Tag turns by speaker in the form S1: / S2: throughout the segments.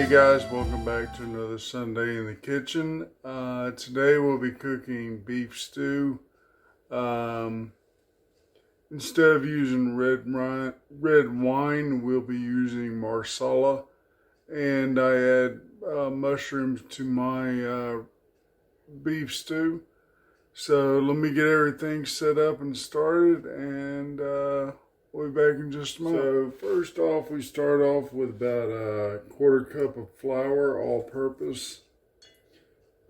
S1: Hey guys, welcome back to another Sunday in the kitchen. Today we'll be cooking beef stew. Instead of using red wine, we'll be using Marsala. And I add mushrooms to my beef stew. So let me get everything set up and started, and we'll be back in just a moment. So first off, we start off with about a quarter cup of flour, all-purpose.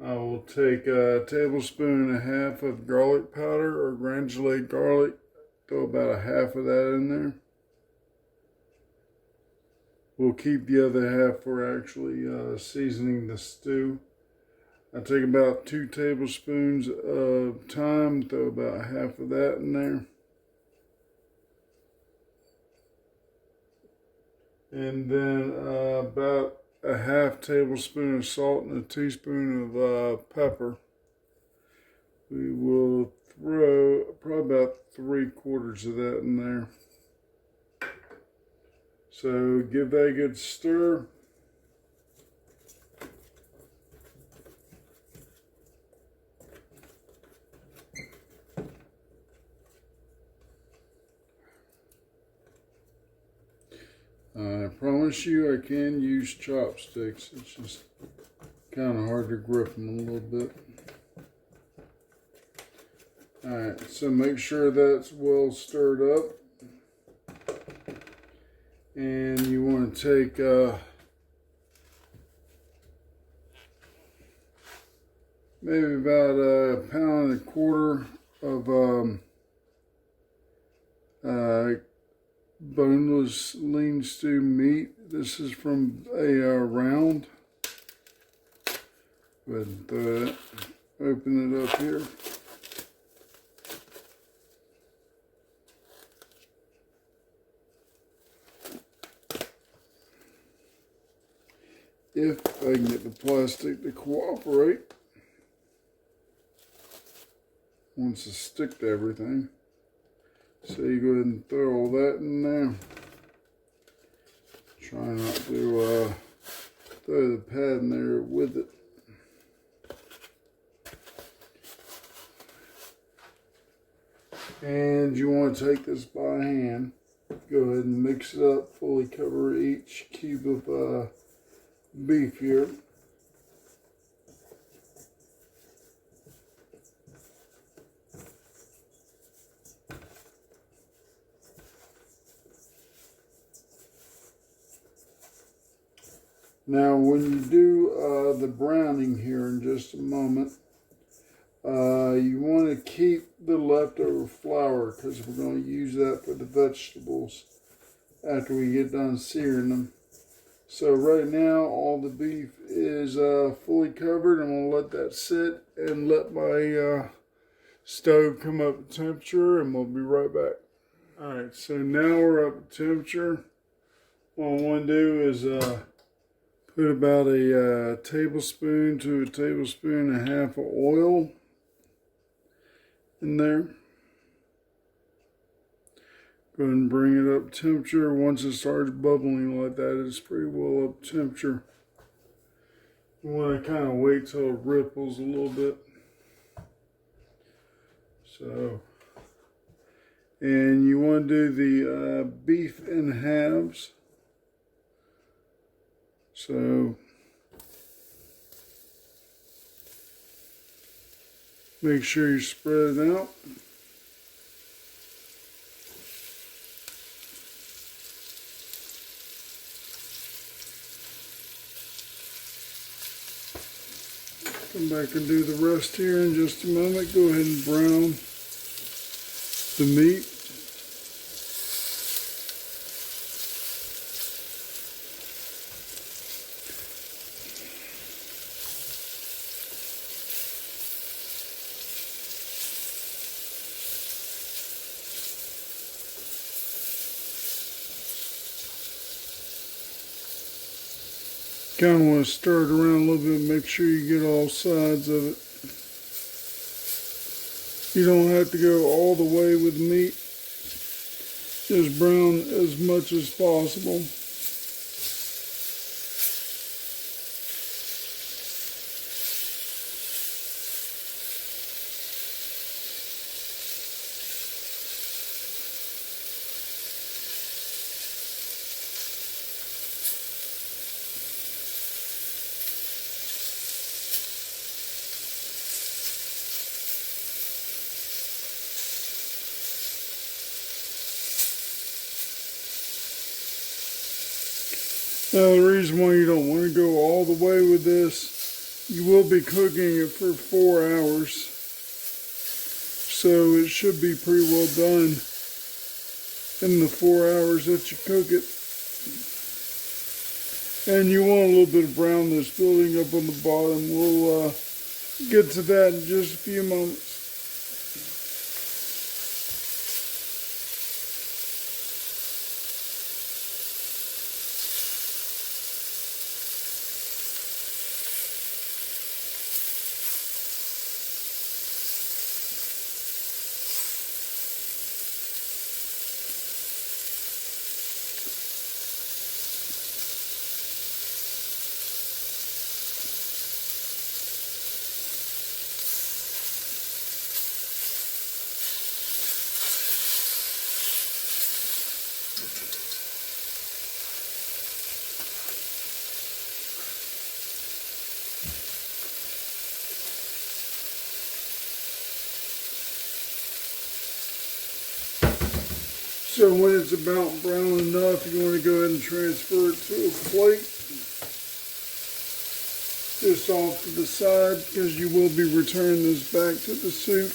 S1: I will take a tablespoon and a half of garlic powder or granulated garlic. Throw about a half of that in there. We'll keep the other half for actually seasoning the stew. I take about 2 tablespoons of thyme, throw about half of that in there. And then about a half tablespoon of salt and a teaspoon of pepper. We will throw probably about 3/4 of that in there. So give that a good stir. I promise you I can use chopsticks. It's just kind of hard to grip them a little bit. Alright, so make sure that's well stirred up. And you want to take maybe about 1.25 pounds of boneless lean stew meat. This is from a round. Go ahead and throw that. Open it up here. If I can get the plastic to cooperate. Wants to stick to everything. So you go ahead and throw all that in there. Try not to throw the pad in there with it. And you want to take this by hand. Go ahead and mix it up. Fully cover each cube of beef here. Now, when you do the browning here in just a moment, you want to keep the leftover flour because we're going to use that for the vegetables after we get done searing them. So right now, all the beef is fully covered. I'm going to let that sit and let my stove come up to temperature, and we'll be right back. All right, so now we're up to temperature. What I want to do is put about a tablespoon to a tablespoon and a half of oil in there. Go ahead and bring it up temperature. Once it starts bubbling like that, it's pretty well up temperature. You want to kind of wait till it ripples a little bit. So, and you want to do the beef in halves. So, make sure you spread it out. Come back and do the rest here in just a moment. Go ahead and brown the meat. Kind of want to stir it around a little bit, make sure you get all sides of it. You don't have to go all the way with meat. Just brown as much as possible. Now the reason why you don't want to go all the way with this, you will be cooking it for 4 hours. So it should be pretty well done in the 4 hours that you cook it. And you want a little bit of brownness building up on the bottom. We'll get to that in just a few moments. So when it's about brown enough, you want to go ahead and transfer it to a plate. Just off to the side, because you will be returning this back to the soup.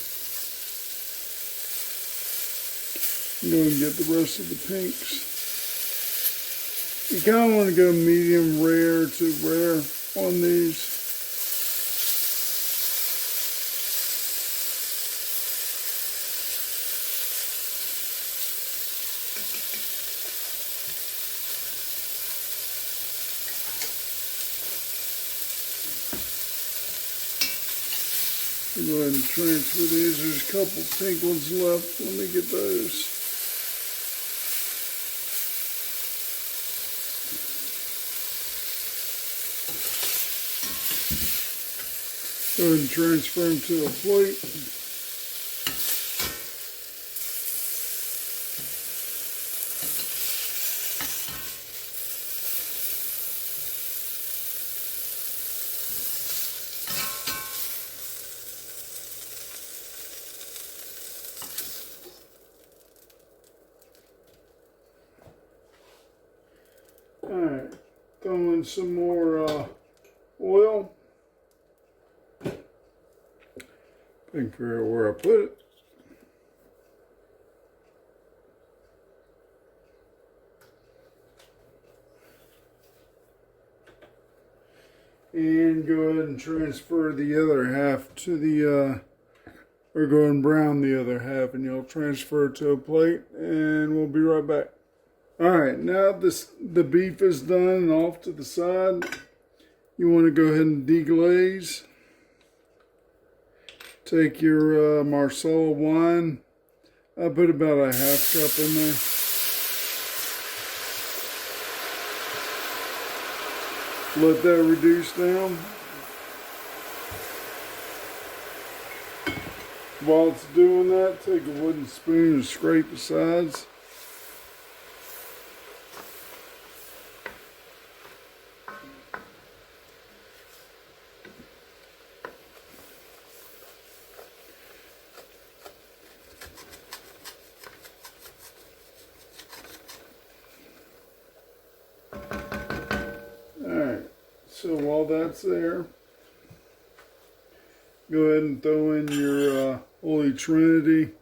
S1: Go and get the rest of the pinks. You kind of want to go medium rare to rare on these. Go ahead and transfer these. There's a couple pink ones left. Let me get those. Go ahead and transfer them to a plate. Alright, throw in some more oil. I can figure out where I put it. And go ahead and transfer the other half to the, or go and brown the other half, and you'll transfer it to a plate, and we'll be right back. Alright, now the beef is done and off to the side. You want to go ahead and deglaze. Take your Marsala wine. I put about a half cup in there. Let that reduce down. While it's doing that, take a wooden spoon and scrape the sides. So while that's there, go ahead and throw in your Holy Trinity,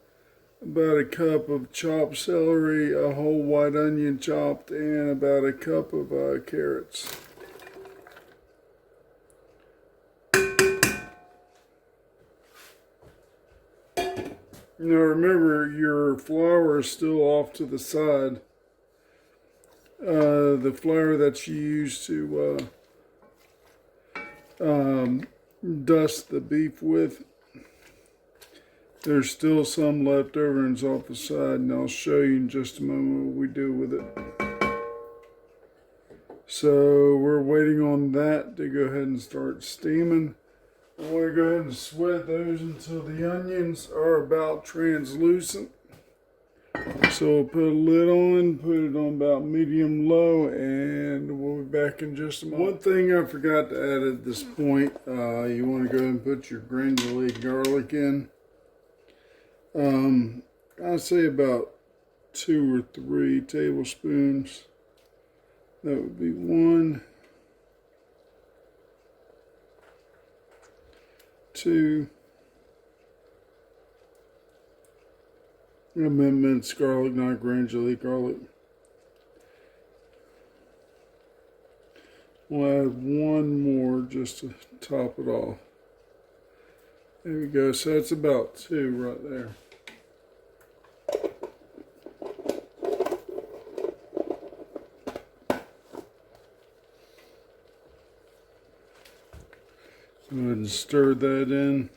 S1: about a cup of chopped celery, a whole white onion chopped, and about a cup of carrots. Now remember, your flour is still off to the side. The flour that you use to dust the beef with, there's still some left over and it's off the side, and I'll show you in just a moment what we do with it. So we're waiting on that to go ahead and start steaming. I want to go ahead and sweat those until the onions are about translucent. So we'll put a lid on, put it on about medium low, and we'll be back in just a moment. One thing I forgot to add at this point, you want to go ahead and put your granulated garlic in. I'd say about 2 or 3 tablespoons. That would be 1, 2. Minced garlic, not granularly garlic. We'll add 1 more just to top it off. There we go. So that's about 2 right there. Go ahead and stir that in.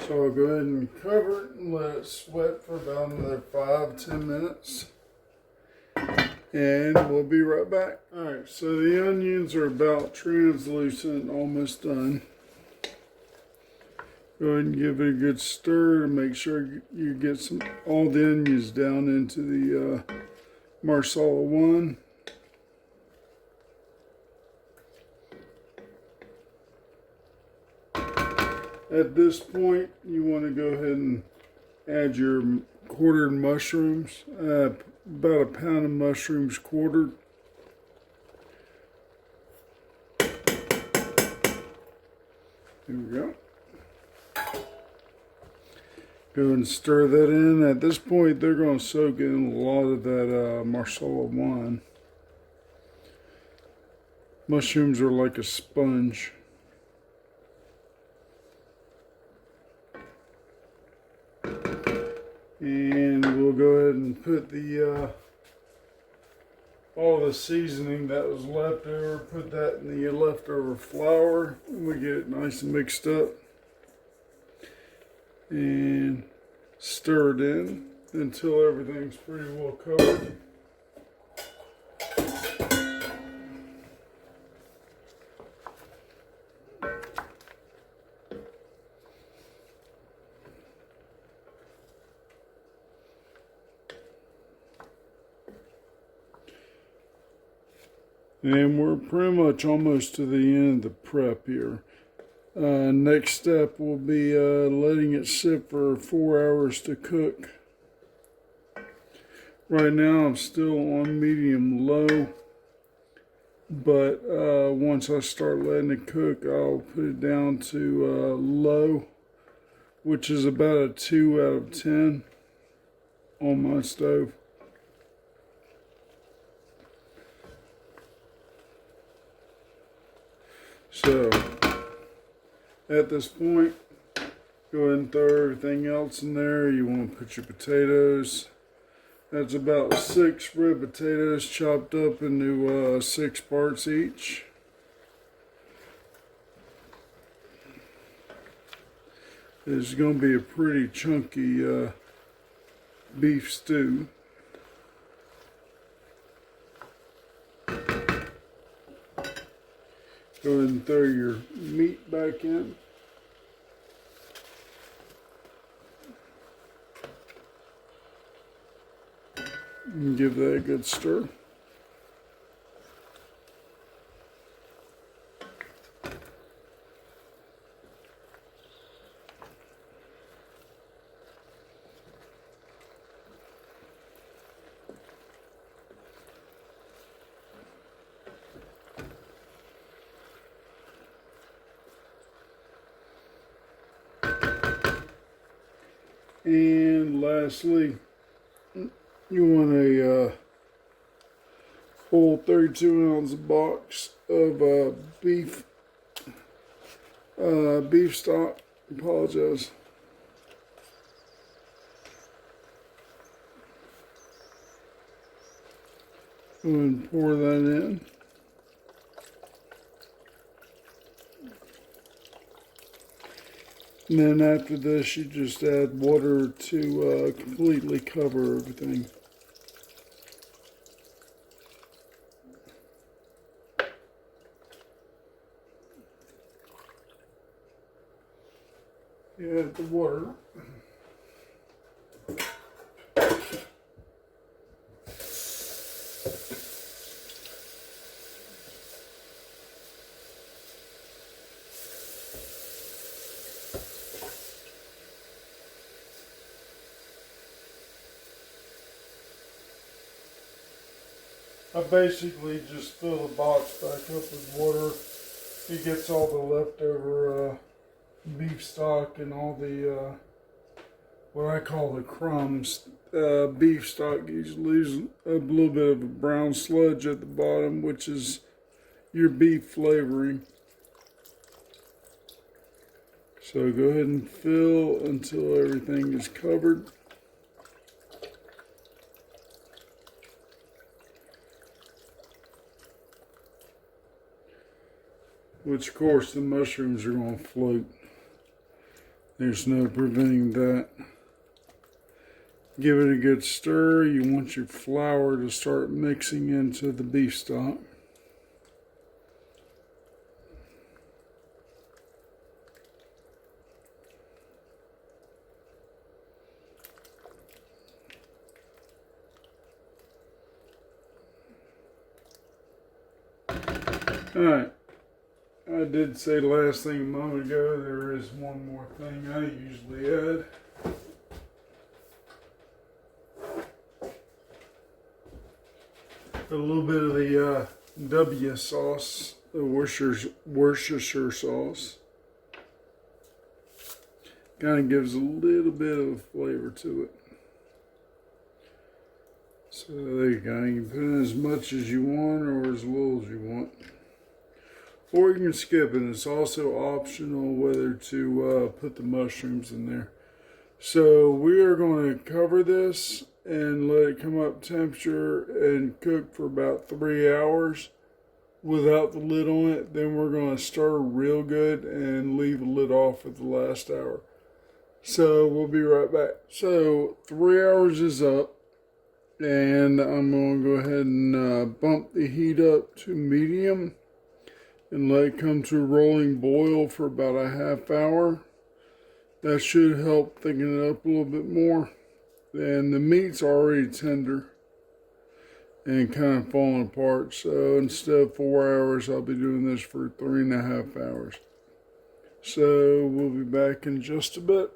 S1: So I'll go ahead and cover it and let it sweat for about another 5-10 minutes. And we'll be right back. Alright, so the onions are about translucent, almost done. Go ahead and give it a good stir to make sure you get all the onions down into the Marsala 1. At this point, you want to go ahead and add your quartered mushrooms. About a pound of mushrooms quartered. Here we go. Go ahead and stir that in. At this point, they're going to soak in a lot of that Marsala wine. Mushrooms are like a sponge. And we'll go ahead and put the all the seasoning that was left over, put that in the leftover flour, and we get it nice and mixed up. And stir it in until everything's pretty well covered. And we're pretty much almost to the end of the prep here. Next step will be letting it sit for 4 hours to cook. Right now I'm still on medium low, but once I start letting it cook, I'll put it down to low, which is about a 2 out of 10 on my stove. So, at this point, go ahead and throw everything else in there. You want to put your potatoes. That's about 6 red potatoes chopped up into 6 parts each. It's going to be a pretty chunky beef stew. Go ahead and throw your meat back in. And give that a good stir. And lastly, you want a whole 32-ounce box of beef stock. Apologize. Go ahead and pour that in. And then after this, you just add water to completely cover everything. You add the water. I basically just fill the box back up with water. It gets all the leftover beef stock and all the what I call the crumbs. Beef stock usually leaves a little bit of a brown sludge at the bottom, which is your beef flavoring. So go ahead and fill until everything is covered. Which, of course, the mushrooms are going to float. There's no preventing that. Give it a good stir. You want your flour to start mixing into the beef stock. Alright. I did say last thing a moment ago, there is one more thing I usually add. A little bit of the W sauce, the Worcestershire sauce. Kind of gives a little bit of flavor to it. So there you go. You can put in as much as you want or as little as you want. Or you can skip it. It's also optional whether to put the mushrooms in there. So we are going to cover this and let it come up temperature and cook for about 3 hours without the lid on it. Then we're going to stir real good and leave the lid off at the last hour. So we'll be right back. So 3 hours is up, and I'm going to go ahead and bump the heat up to medium and let it come to a rolling boil for about a half hour. That should help thicken it up a little bit more. And the meat's already tender and kind of falling apart. So instead of 4 hours, I'll be doing this for 3.5 hours. So we'll be back in just a bit.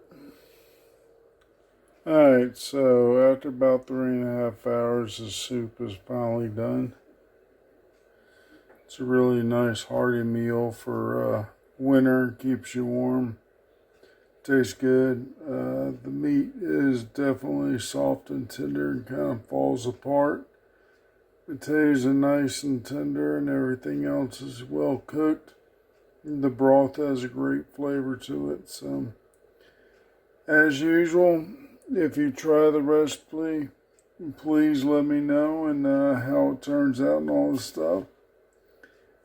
S1: Alright, so after about 3.5 hours, the soup is finally done. It's a really nice hearty meal for winter, keeps you warm. Tastes good. The meat is definitely soft and tender and kind of falls apart. Potatoes are nice and tender and everything else is well cooked. The broth has a great flavor to it. So, as usual, if you try the recipe, please let me know and how it turns out and all this stuff.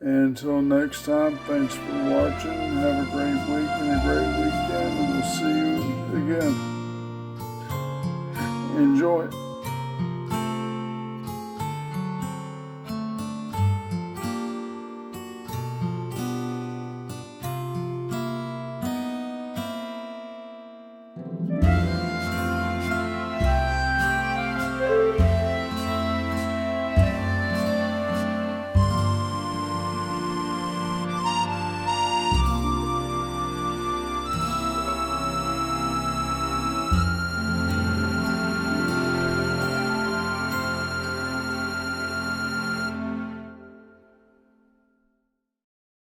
S1: And until next time, thanks for watching. Have a great week and a great weekend, and we'll see you again. Enjoy.